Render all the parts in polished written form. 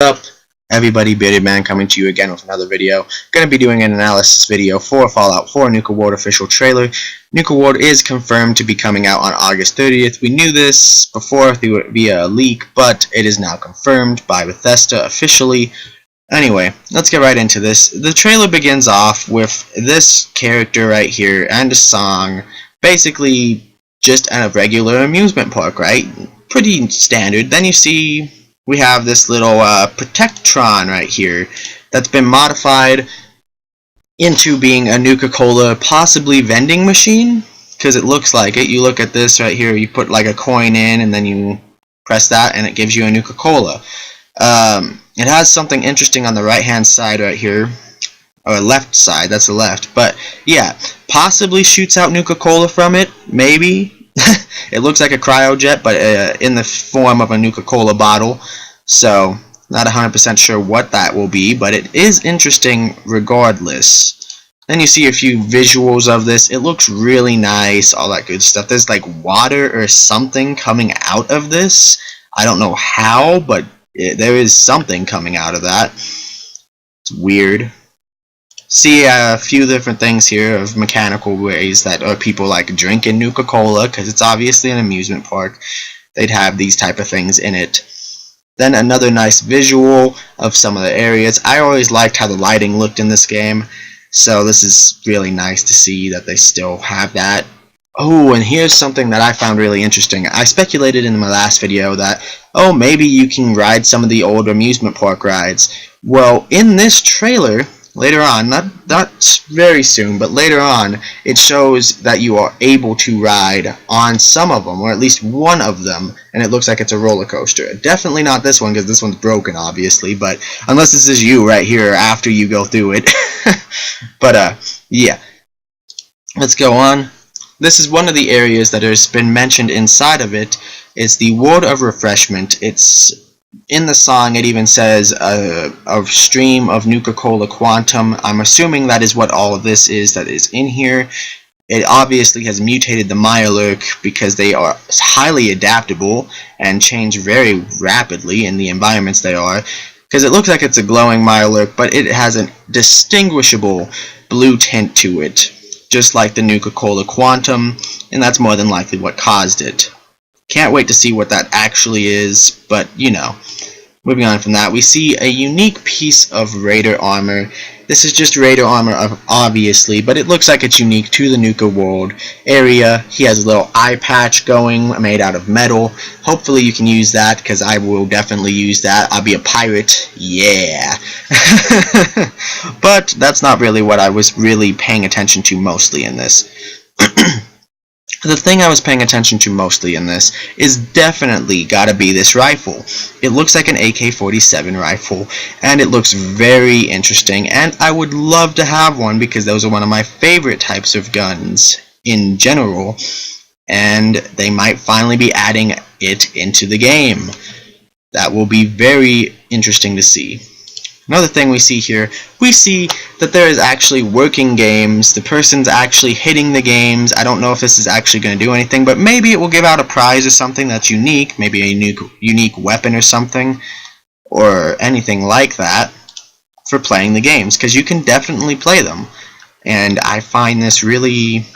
Up, everybody, Bearded Man coming to you again with another video. Gonna be doing an analysis video for Fallout 4 Nuka World official trailer. Nuka World is confirmed to be coming out on August 30th. We knew this before via a leak, but it is now confirmed by Bethesda officially. Anyway, let's get right into this. The trailer begins off with this character right here and a song, basically just a regular amusement park, right? Pretty standard. Then you see we have this little Protectron right here that's been modified into being a Nuka-Cola, possibly vending machine, because it looks like it. You look at this right here, you put like a coin in and then you press that and it gives you a Nuka-Cola. It has something interesting on the right hand side right here, or left side, that's the left, but yeah, possibly shoots out Nuka-Cola from it, maybe. It looks like a cryojet, but in the form of a Nuka-Cola bottle. So, not 100% sure what that will be, but it is interesting regardless. Then you see a few visuals of this. It looks really nice, all that good stuff. There's like water or something coming out of this. I don't know how, but there is something coming out of that. It's weird. See a few different things here of mechanical ways that people like drinking Nuka-Cola, because it's obviously an amusement park. They'd have these type of things in it. Then another nice visual of some of the areas. I always liked how the lighting looked in this game, so this is really nice to see that they still have that. Oh, and here's something that I found really interesting. I speculated in my last video that, oh, maybe you can ride some of the old amusement park rides. Well, in this trailer, later on, not very soon, but later on, it shows that you are able to ride on some of them, or at least one of them, and it looks like it's a roller coaster. Definitely not this one, because this one's broken, obviously, but unless this is you right here after you go through it. But, yeah. Let's go on. This is one of the areas that has been mentioned inside of it. It's the World of Refreshment. It's in the song, it even says a stream of Nuka-Cola Quantum. I'm assuming that is what all of this is that is in here. It obviously has mutated the Mirelurk because they are highly adaptable and change very rapidly in the environments they are. Because it looks like it's a glowing Mirelurk, but it has a distinguishable blue tint to it, just like the Nuka-Cola Quantum, and that's more than likely what caused it. Can't wait to see what that actually is, but you know. Moving on from that, we see a unique piece of Raider armor. This is just Raider armor, obviously, but it looks like it's unique to the Nuka World area. He has a little eye patch going, made out of metal. Hopefully you can use that, because I will definitely use that. I'll be a pirate, yeah. But that's not really what I was really paying attention to mostly in this. The thing I was paying attention to mostly in this is definitely gotta be this rifle. It looks like an AK-47 rifle, and it looks very interesting, and I would love to have one because those are one of my favorite types of guns in general, and they might finally be adding it into the game. That will be very interesting to see. Another thing we see here, we see that there is actually working games. The person's actually hitting the games. I don't know if this is actually going to do anything, but maybe it will give out a prize or something that's unique, maybe a unique weapon or something, or anything like that for playing the games, because you can definitely play them. And I find this really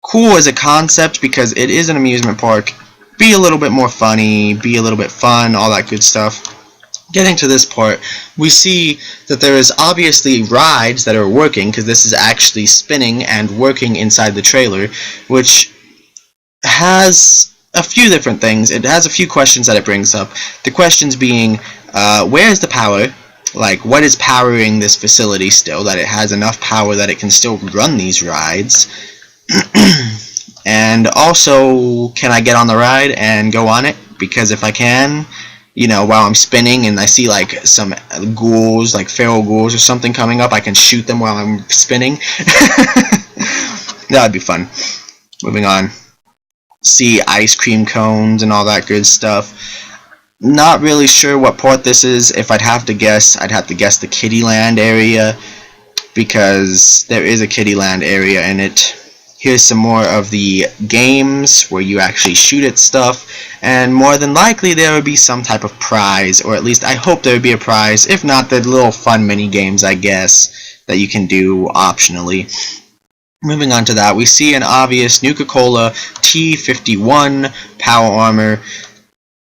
cool as a concept because it is an amusement park. Be a little bit more funny, be a little bit fun, all that good stuff. Getting to this part, we see that there is obviously rides that are working, because this is actually spinning and working inside the trailer, which has a few different things. It has a few questions that it brings up. The questions being, where is the power? Like, what is powering this facility still, that it has enough power that it can still run these rides? And also, can I get on the ride and go on it? Because if I can, you know, while I'm spinning and I see like some ghouls, like feral ghouls or something coming up, I can shoot them while I'm spinning. That would be fun. Moving on. See ice cream cones and all that good stuff. Not really sure what part this is. If I'd have to guess, I'd have to guess the Kittyland area, because there is a Kittyland area in it. Here's some more of the games where you actually shoot at stuff, and more than likely there would be some type of prize, or at least I hope there would be a prize. If not, the little fun mini games, I guess, that you can do optionally. Moving on to that, we see an obvious Nuka-Cola T51 power armor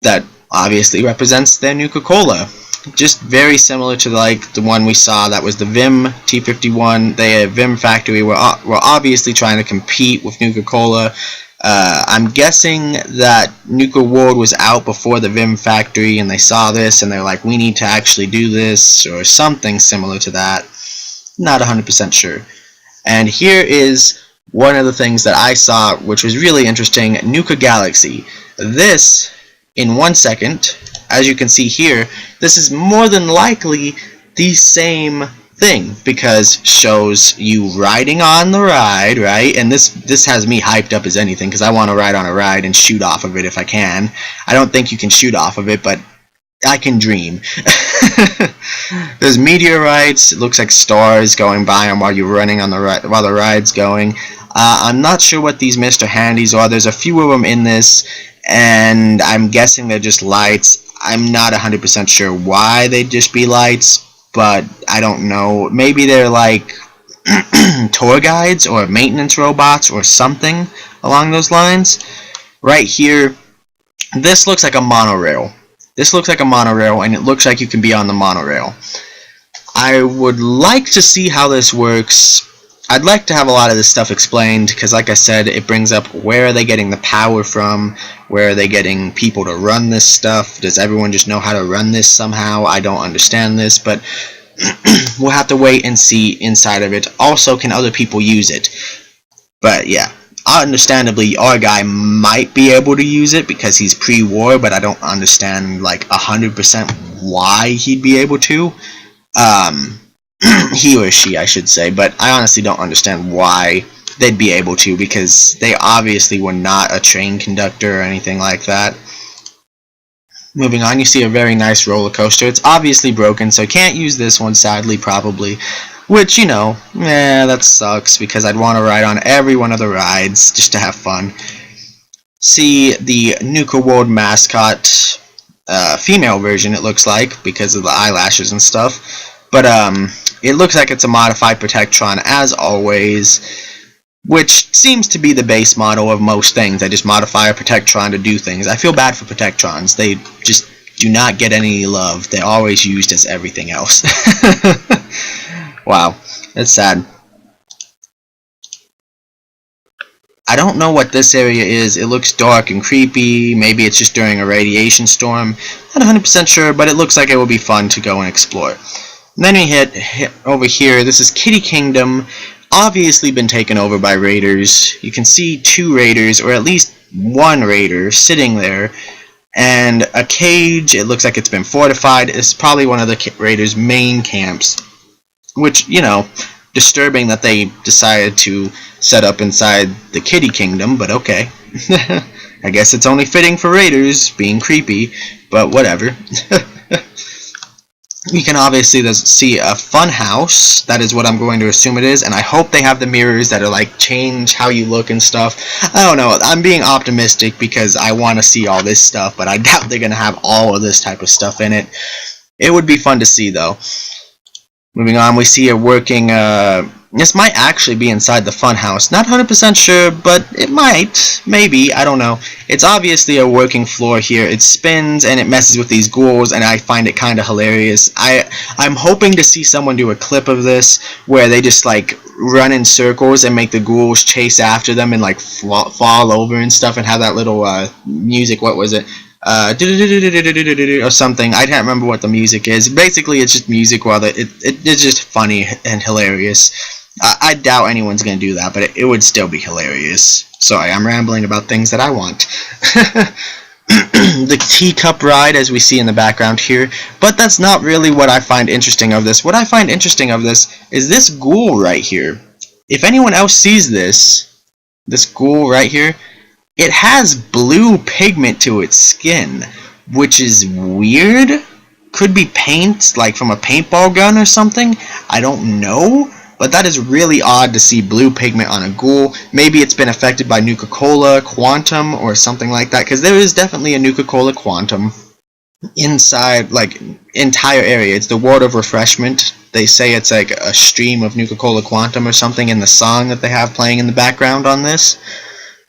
that obviously represents their Nuka-Cola. Just very similar to like the one we saw that was the Vim T51. They Vim Factory were obviously trying to compete with Nuka-Cola. I'm guessing that Nuka World was out before the Vim Factory and they saw this and they're like, we need to actually do this, or something similar to that. Not 100% sure. And here is one of the things that I saw which was really interesting, Nuka Galaxy. This, in 1 second, as you can see here, this is more than likely the same thing, because shows you riding on the ride, right? And this has me hyped up as anything, because I want to ride on a ride and shoot off of it if I can. I don't think you can shoot off of it, but I can dream. There's meteorites. It looks like stars going by them while you're running on the while the ride's going. I'm not sure what these Mr. Handys are. There's a few of them in this, and I'm guessing they're just lights. I'm not 100% sure why they'd just be lights, but I don't know. Maybe they're like tour guides or maintenance robots or something along those lines. Right here, this looks like a monorail. This looks like a monorail, and it looks like you can be on the monorail. I would like to see how this works. I'd like to have a lot of this stuff explained, because like I said, it brings up where are they getting the power from, where are they getting people to run this stuff, does everyone just know how to run this somehow? I don't understand this, but we'll have to wait and see inside of it. Also, can other people use it? But yeah, understandably, our guy might be able to use it because he's pre-war, but I don't understand like 100% why he'd be able to. He or she, I should say, but I honestly don't understand why they'd be able to, because they obviously were not a train conductor or anything like that. Moving on, you see a very nice roller coaster. It's obviously broken, so can't use this one, sadly, probably. Which, you know, that sucks, because I'd want to ride on every one of the rides just to have fun. See the Nuka World mascot, female version, it looks like, because of the eyelashes and stuff. But it looks like it's a modified Protectron, as always, which seems to be the base model of most things. I just modify a Protectron to do things. I feel bad for Protectrons. They just do not get any love. They're always used as everything else. Wow, that's sad. I don't know what this area is. It looks dark and creepy. Maybe it's just during a radiation storm. Not 100% sure, but it looks like it will be fun to go and explore. And then we hit over here. This is Kitty Kingdom. Obviously been taken over by raiders. You can see 2 raiders, or at least 1 raider, sitting there. And a cage. It looks like it's been fortified. It's probably one of the raiders' main camps. Which, you know, disturbing that they decided to set up inside the Kitty Kingdom, but okay. I guess it's only fitting for raiders, being creepy, but whatever. You can obviously see a fun house. That is what I'm going to assume it is, and I hope they have the mirrors that are like change how you look and stuff. I don't know. I'm being optimistic because I want to see all this stuff, but I doubt they're going to have all of this type of stuff in it. It would be fun to see, though. Moving on, we see a working, this might actually be inside the funhouse. Not 100% sure, but it might. Maybe. I don't know. It's obviously a working floor here. It spins and it messes with these ghouls, and I find it kind of hilarious. I'm hoping to see someone do a clip of this where they just, like, run in circles and make the ghouls chase after them and, like, fall over and stuff and have that little, music. What was it? Or something. I can't remember what the music is. Basically, it's just music. While it's just funny and hilarious. I doubt anyone's gonna do that, but it would still be hilarious. Sorry, I'm rambling about things that I want. The teacup ride, as we see in the background here, but that's not really what I find interesting of this. What I find interesting of this is this ghoul right here. If anyone else sees this ghoul right here, it has blue pigment to its skin, which is weird. Could be paint, like from a paintball gun or something. I don't know. But that is really odd to see blue pigment on a ghoul. Maybe it's been affected by Nuka-Cola Quantum or something like that, because there is definitely a Nuka-Cola Quantum inside, like, entire area. It's the word of refreshment. They say it's like a stream of Nuka-Cola Quantum or something in the song that they have playing in the background on this.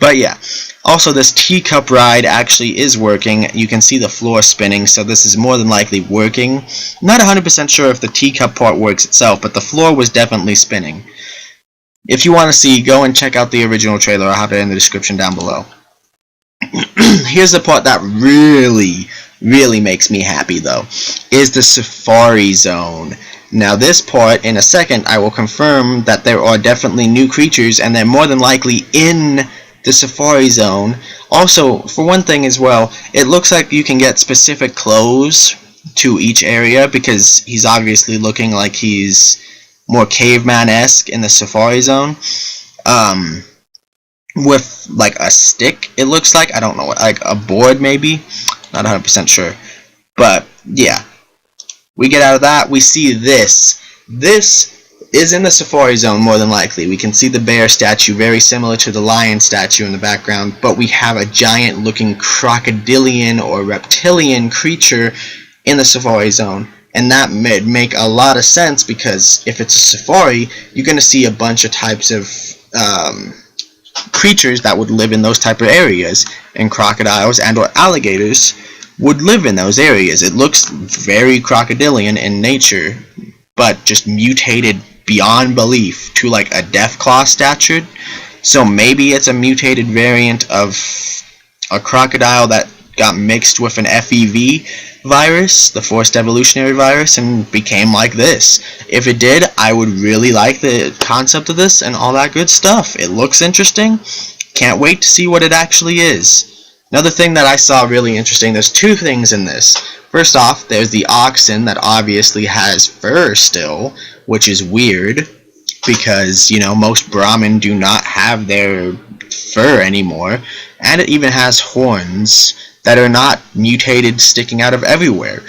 But yeah, also this teacup ride actually is working. You can see the floor spinning, so this is more than likely working. Not 100% sure if the teacup part works itself, but the floor was definitely spinning. If you want to see, go and check out the original trailer. I'll have it in the description down below. Here's the part that really makes me happy though, is the Safari Zone. Now this part, in a second, I will confirm that there are definitely new creatures, and they're more than likely in the Safari Zone. Also, for one thing as well, it looks like you can get specific clothes to each area, because he's obviously looking like he's more caveman-esque in the Safari Zone. With like a stick, it looks like. I don't know, like a board maybe? Not 100% sure. But yeah, we get out of that, we see this. This is in the Safari Zone more than likely. We can see the bear statue, very similar to the lion statue in the background, but we have a giant looking crocodilian or reptilian creature in the Safari Zone. And that would make a lot of sense, because if it's a safari, you're going to see a bunch of types of creatures that would live in those type of areas, and crocodiles and or alligators would live in those areas. It looks very crocodilian in nature, but just mutated beyond belief to like a Deathclaw stature. So maybe it's a mutated variant of a crocodile that got mixed with an FEV virus, the forced evolutionary virus, and became like this. If it did, I would really like the concept of this and all that good stuff. It looks interesting. Can't wait to see what it actually is. Another thing that I saw really interesting, there's two things in this. First off, there's the oxen that obviously has fur still, which is weird, because, you know, most Brahmin do not have their fur anymore, and it even has horns that are not mutated, sticking out of everywhere,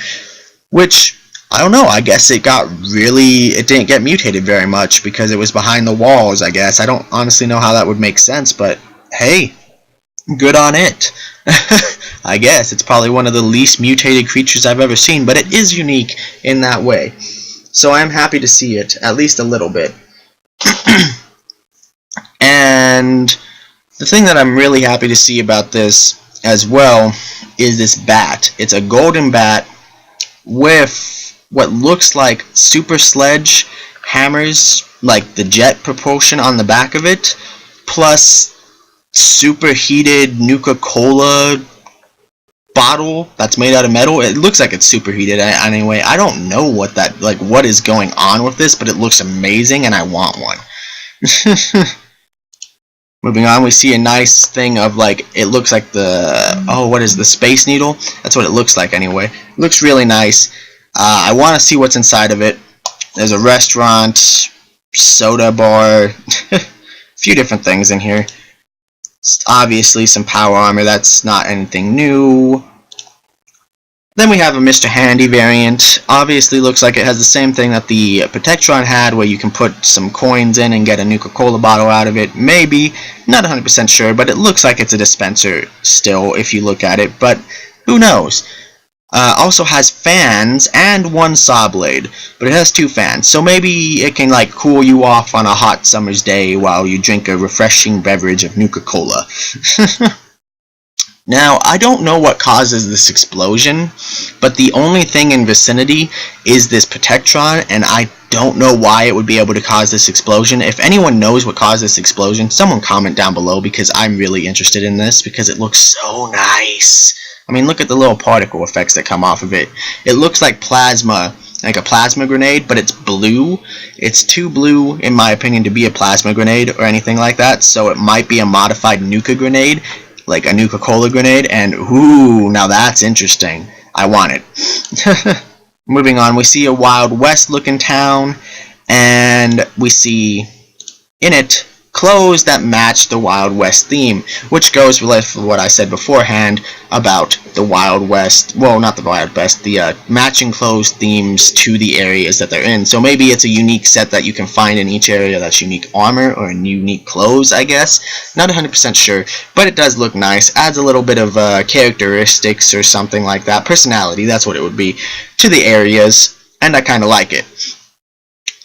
which, I don't know, I guess it didn't get mutated very much because it was behind the walls, I guess. I don't honestly know how that would make sense, but hey, good on it. I guess it's probably one of the least mutated creatures I've ever seen, but it is unique in that way. So I'm happy to see it, at least a little bit. And the thing that I'm really happy to see about this as well is this bat. It's a golden bat with what looks like super sledge hammers, like the jet propulsion on the back of it, plus superheated Nuka-Cola bottle that's made out of metal. It looks like it's superheated anyway. I don't know what what is going on with this, but it looks amazing and I want one. Moving on, we see a nice thing of like, it looks like what is the Space Needle? That's what it looks like anyway. It looks really nice. I want to see what's inside of it. There's a restaurant, soda bar, a few different things in here. Obviously some power armor, that's not anything new. Then we have a Mr. Handy variant. Obviously looks like it has the same thing that the Protectron had, where you can put some coins in and get a Nuka-Cola bottle out of it. Maybe, not 100% sure, but it looks like it's a dispenser still if you look at it, but who knows. Also has fans and one saw blade, but it has two fans, so maybe it can like cool you off on a hot summer's day while you drink a refreshing beverage of Nuka-Cola. Now, I don't know what causes this explosion, but the only thing in vicinity is this Protectron, and I don't know why it would be able to cause this explosion. If anyone knows what caused this explosion, someone comment down below, because I'm really interested in this, because it looks so nice. I mean, look at the little particle effects that come off of it. It looks like plasma, like a plasma grenade, but it's blue. It's too blue, in my opinion, to be a plasma grenade or anything like that, so it might be a modified Nuka grenade, like a Nuka-Cola grenade, and ooh, now that's interesting. I want it. Moving on, we see a Wild West looking town, and we see in it clothes that match the Wild West theme, which goes with what I said beforehand about the Wild West, well, not the Wild West, the matching clothes themes to the areas that they're in. So maybe it's a unique set that you can find in each area that's unique armor or unique clothes, I guess. Not 100% sure, but it does look nice. Adds a little bit of characteristics or something like that. Personality, that's what it would be, to the areas, and I kind of like it.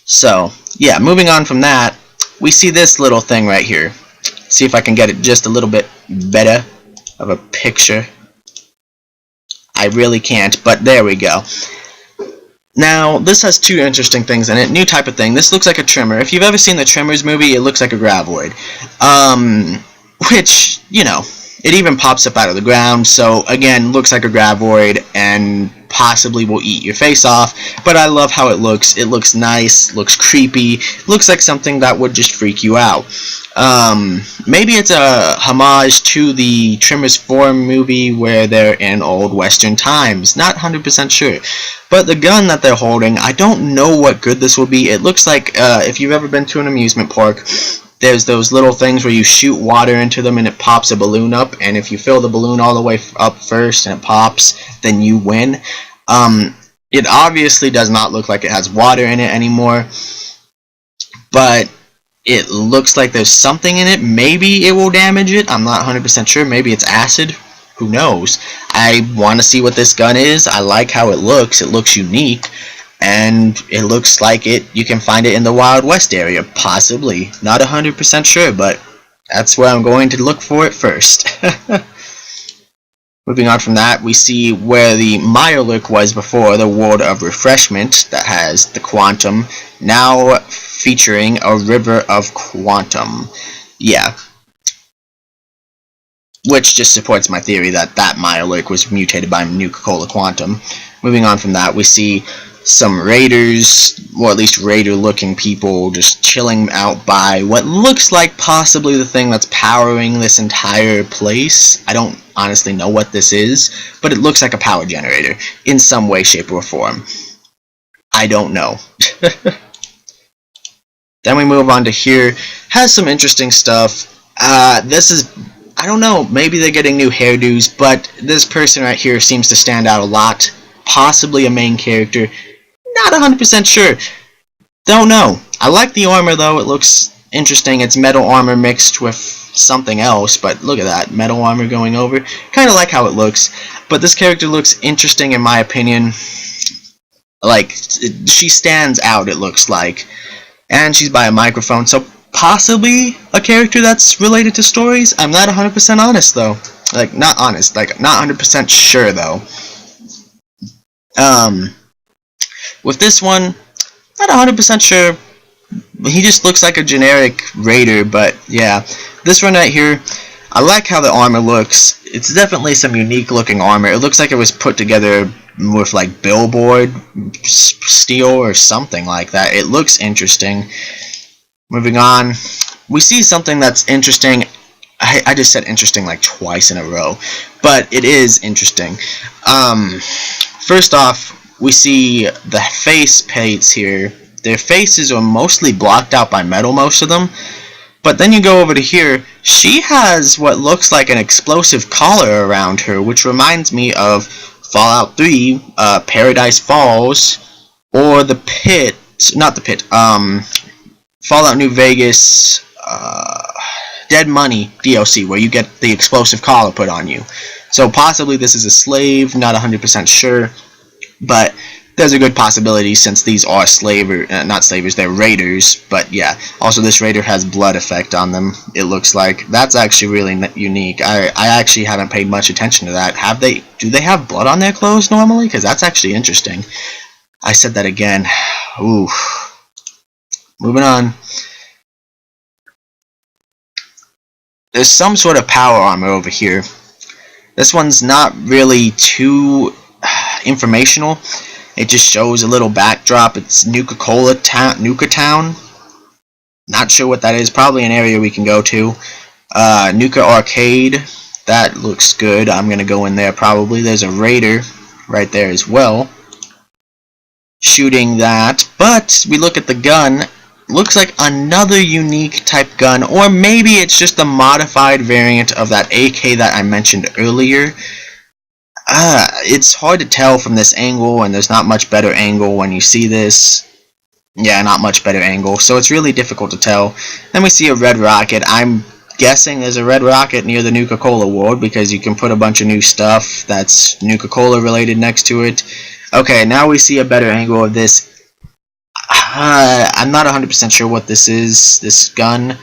So, yeah, moving on from that, we see this little thing right here. See if I can get it just a little bit better of a picture. I really can't, but there we go. Now, this has two interesting things in it. New type of thing. This looks like a trimmer. If you've ever seen the Trimmers movie, it looks like a gravoid. Which, you know, it even pops up out of the ground. So, again, looks like a gravoid and possibly will eat your face off. But I love how it looks. It looks nice, looks creepy, looks like something that would just freak you out. Maybe it's a homage to the Trimmers 4 movie where they're in old Western times. Not 100% sure. But the gun that they're holding, I don't know what good this will be. It looks like, if you've ever been to an amusement park, there's those little things where you shoot water into them and it pops a balloon up. And if you fill the balloon all the way up first and it pops, then you win. It obviously does not look like it has water in it anymore. But it looks like there's something in it. Maybe it will damage it. I'm not 100% sure. Maybe it's acid. Who knows? I want to see what this gun is. I like how it looks. It looks unique. And it looks like you can find it in the Wild West area. Possibly. Not 100% sure, but that's where I'm going to look for it first. Moving on from that, we see where the Mirelurk was before, the World of Refreshment that has the Quantum, now featuring a River of Quantum. Yeah. Which just supports my theory that that Mirelurk was mutated by Nuka-Cola Quantum. Moving on from that, we see some raiders, or at least raider-looking people, just chilling out by what looks like possibly the thing that's powering this entire place. I don't honestly know what this is, but it looks like a power generator in some way, shape, or form. I don't know. Then we move on to here. Has some interesting stuff. This is, I don't know, maybe they're getting new hairdos, but this person right here seems to stand out a lot. Possibly a main character. Not 100% sure. Don't know. I like the armor though. It looks interesting. It's metal armor mixed with something else, but look at that. Metal armor going over. Kind of like how it looks. But this character looks interesting in my opinion. Like, she stands out, it looks like. And she's by a microphone, so possibly a character that's related to stories. I'm not 100% honest though. Like, not honest. Like, not 100% sure though. With this one, not 100% sure. He just looks like a generic raider, but yeah. This one right here, I like how the armor looks. It's definitely some unique looking armor. It looks like it was put together with like billboard steel or something like that. It looks interesting. Moving on, we see something that's interesting. I just said interesting like twice in a row, but it is interesting. First off, we see the face paints here. Their faces are mostly blocked out by metal, most of them. But then you go over to here, she has what looks like an explosive collar around her, which reminds me of Fallout 3, Paradise Falls, or the Pit, not the Pit, Fallout New Vegas, Dead Money DLC, where you get the explosive collar put on you. So possibly this is a slave, not 100% sure. But there's a good possibility since these are not slavers, they're raiders. But yeah, also this raider has blood effect on them, it looks like. That's actually really unique. I actually haven't paid much attention to that. Do they have blood on their clothes normally? Because that's actually interesting. I said that again. Ooh. Moving on. There's some sort of power armor over here. This one's not really too informational. It just shows a little backdrop. It's Nuka Town. Not sure what that is. Probably an area we can go to. Nuka Arcade. That looks good. I'm gonna go in there probably. There's a raider right there as well, shooting that. But we look at the gun. looks like another unique type gun, or maybe it's just a modified variant of that AK that I mentioned earlier. It's hard to tell from this angle, and there's not much better angle when you see this. Yeah, not much better angle, so it's really difficult to tell. Then we see a red rocket. I'm guessing there's a red rocket near the Nuka-Cola ward because you can put a bunch of new stuff that's Nuka-Cola related next to it. Okay, now we see a better angle of this. I'm not 100% sure what this is, this gun,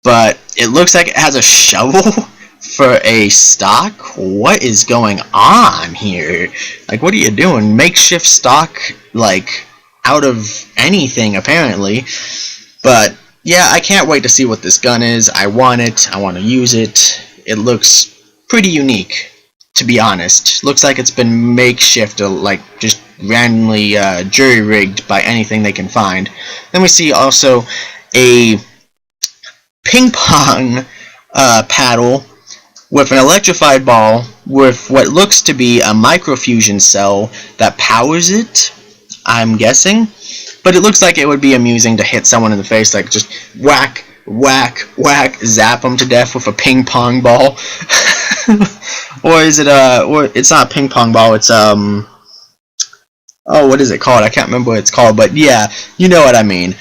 but it looks like it has a shovel for a stock. What is going on here? Like, what are you doing? Makeshift stock, like, out of anything, apparently. But yeah, I can't wait to see what this gun is. I want it. I want to use it. It looks pretty unique, to be honest. Looks like it's been makeshift, like just randomly jury-rigged by anything they can find. Then we see also a ping pong paddle with an electrified ball with what looks to be a microfusion cell that powers it, I'm guessing. But it looks like it would be amusing to hit someone in the face, like just whack, whack, whack, zap them to death with a ping pong ball. Or is it or it's not a ping pong ball, it's oh, what is it called? I can't remember what it's called, but yeah, you know what I mean.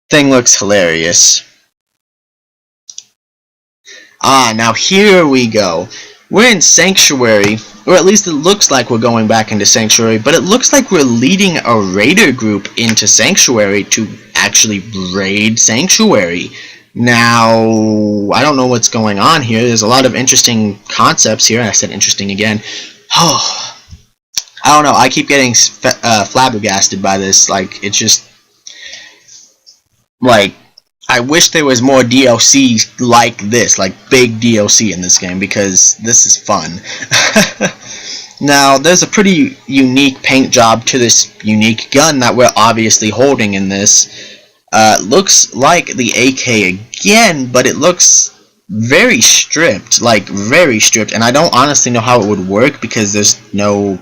Thing looks hilarious. Now here we go. We're in Sanctuary, or at least it looks like we're going back into Sanctuary, but it looks like we're leading a raider group into Sanctuary to actually raid Sanctuary. Now, I don't know what's going on here. There's a lot of interesting concepts here. I said interesting again. Oh, I don't know. I keep getting flabbergasted by this. Like, it's just, like, I wish there was more DLC like this, like big DLC in this game, because this is fun. Now, there's a pretty unique paint job to this unique gun that we're obviously holding in this. Looks like the AK again, but it looks very stripped, like very stripped, and I don't honestly know how it would work because there's no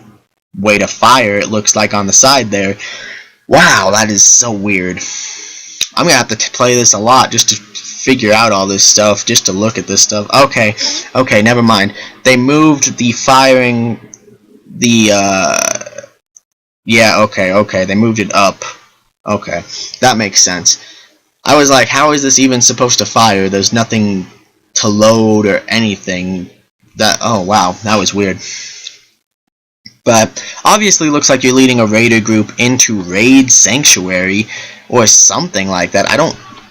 way to fire, it looks like on the side there. Wow, that is so weird. I'm gonna have to play this a lot just to figure out all this stuff, just to look at this stuff. Okay, never mind. They moved the firing, yeah, okay, they moved it up. Okay, that makes sense. I was like, how is this even supposed to fire? There's nothing to load or anything. Oh wow, that was weird. But obviously looks like you're leading a raider group into Raid Sanctuary or something like that.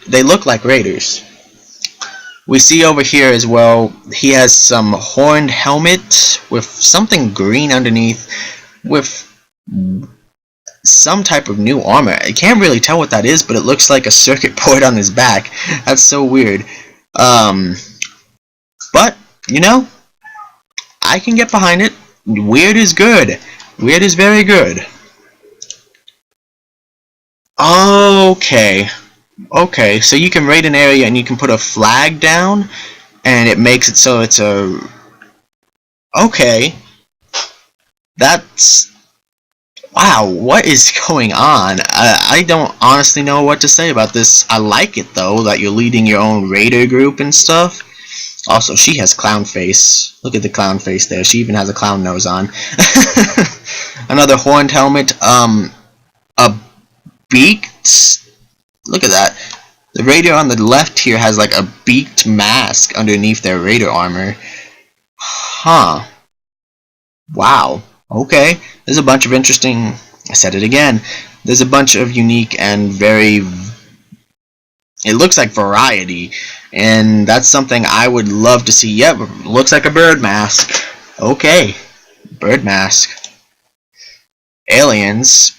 They look like raiders. We see over here as well, he has some horned helmet with something green underneath with some type of new armor. I can't really tell what that is, but it looks like a circuit board on his back. That's so weird. But, you know, I can get behind it. Weird is good. Weird is very good. Okay, so you can raid an area and you can put a flag down, and it makes it so it's a... Okay. That's... Wow, what is going on? I don't honestly know what to say about this. I like it, though, that you're leading your own raider group and stuff. Also, she has clown face. Look at the clown face there. She even has a clown nose on. Another horned helmet. A beaked... Look at that. The raider on the left here has like a beaked mask underneath their raider armor. Huh. Wow. Okay. There's a bunch of interesting... I said it again. There's a bunch of unique and very... It looks like variety. And that's something I would love to see. Yep, looks like a bird mask. Okay. Bird mask. Aliens.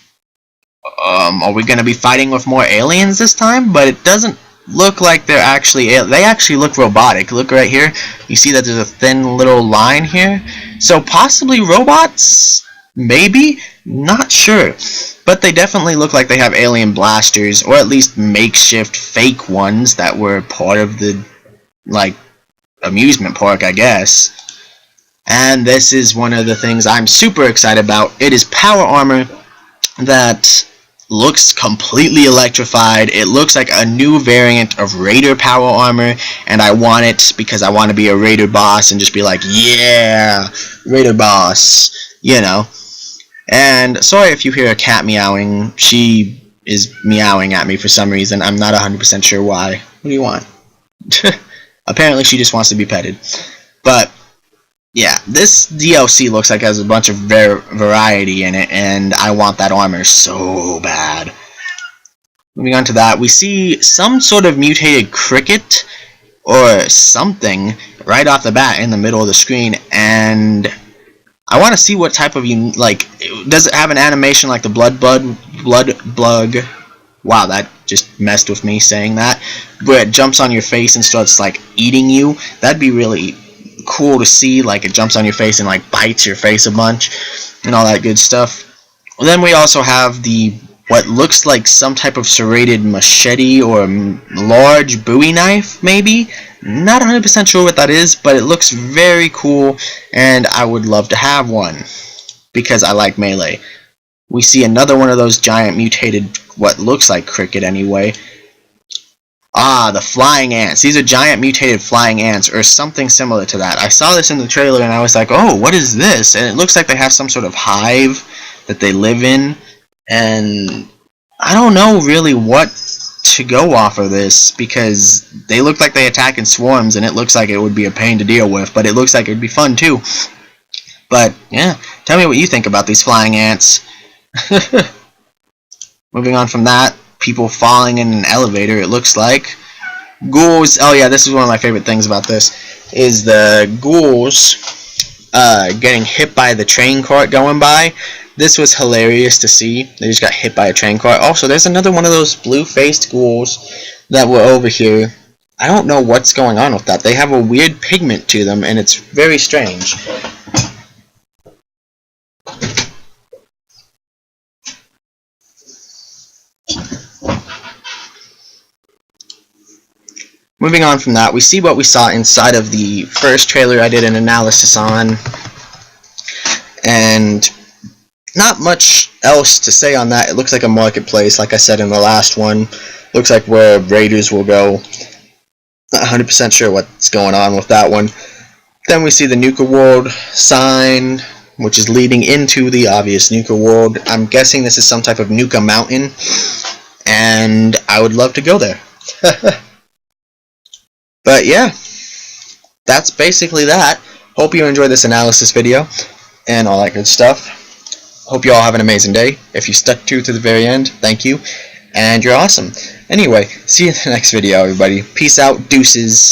Are we going to be fighting with more aliens this time? But it doesn't look like they're actually... They actually look robotic. Look right here. You see that there's a thin little line here? So possibly robots? Maybe? Not sure. But they definitely look like they have alien blasters, or at least makeshift fake ones that were part of the, like, amusement park, I guess. And this is one of the things I'm super excited about. It is power armor that looks completely electrified. It looks like a new variant of Raider power armor, and I want it because I want to be a Raider boss and just be like, yeah, Raider boss, you know. And sorry if you hear a cat meowing. She is meowing at me for some reason. I'm not 100% sure why. What do you want? Apparently she just wants to be petted. But yeah, this DLC looks like it has a bunch of variety in it, and I want that armor so bad. Moving on to that, we see some sort of mutated cricket or something right off the bat in the middle of the screen, and I want to see what type of, like, does it have an animation like the blood bug? Wow, that just messed with me saying that. Where it jumps on your face and starts like eating you. That'd be really cool to see. Like it jumps on your face and like bites your face a bunch and all that good stuff. And then we also have the what looks like some type of serrated machete or large Bowie knife, maybe. Not 100% sure what that is, but it looks very cool, and I would love to have one because I like melee. We see another one of those giant mutated, what looks like cricket anyway. Ah, the flying ants. These are giant mutated flying ants, or something similar to that. I saw this in the trailer and I was like, oh, what is this? And it looks like they have some sort of hive that they live in, and I don't know really what to go off of this, because they look like they attack in swarms, and it looks like it would be a pain to deal with, but it looks like it would be fun too. But yeah, tell me what you think about these flying ants. Moving on from that, people falling in an elevator, it looks like. Ghouls, oh yeah, this is one of my favorite things about this, is the ghouls getting hit by the train cart going by. This was hilarious to see. They just got hit by a train cart. Also, there's another one of those blue-faced ghouls that were over here. I don't know what's going on with that. They have a weird pigment to them, and it's very strange. Moving on from that, we see what we saw inside of the first trailer I did an analysis on. And not much else to say on that. It looks like a marketplace, like I said in the last one. Looks like where raiders will go. Not 100% sure what's going on with that one. Then we see the Nuka World sign, which is leading into the obvious Nuka World. I'm guessing this is some type of Nuka mountain, and I would love to go there. But yeah, that's basically that. Hope you enjoyed this analysis video and all that good stuff. Hope you all have an amazing day. If you stuck to the very end, thank you, and you're awesome. Anyway, see you in the next video, everybody. Peace out, deuces.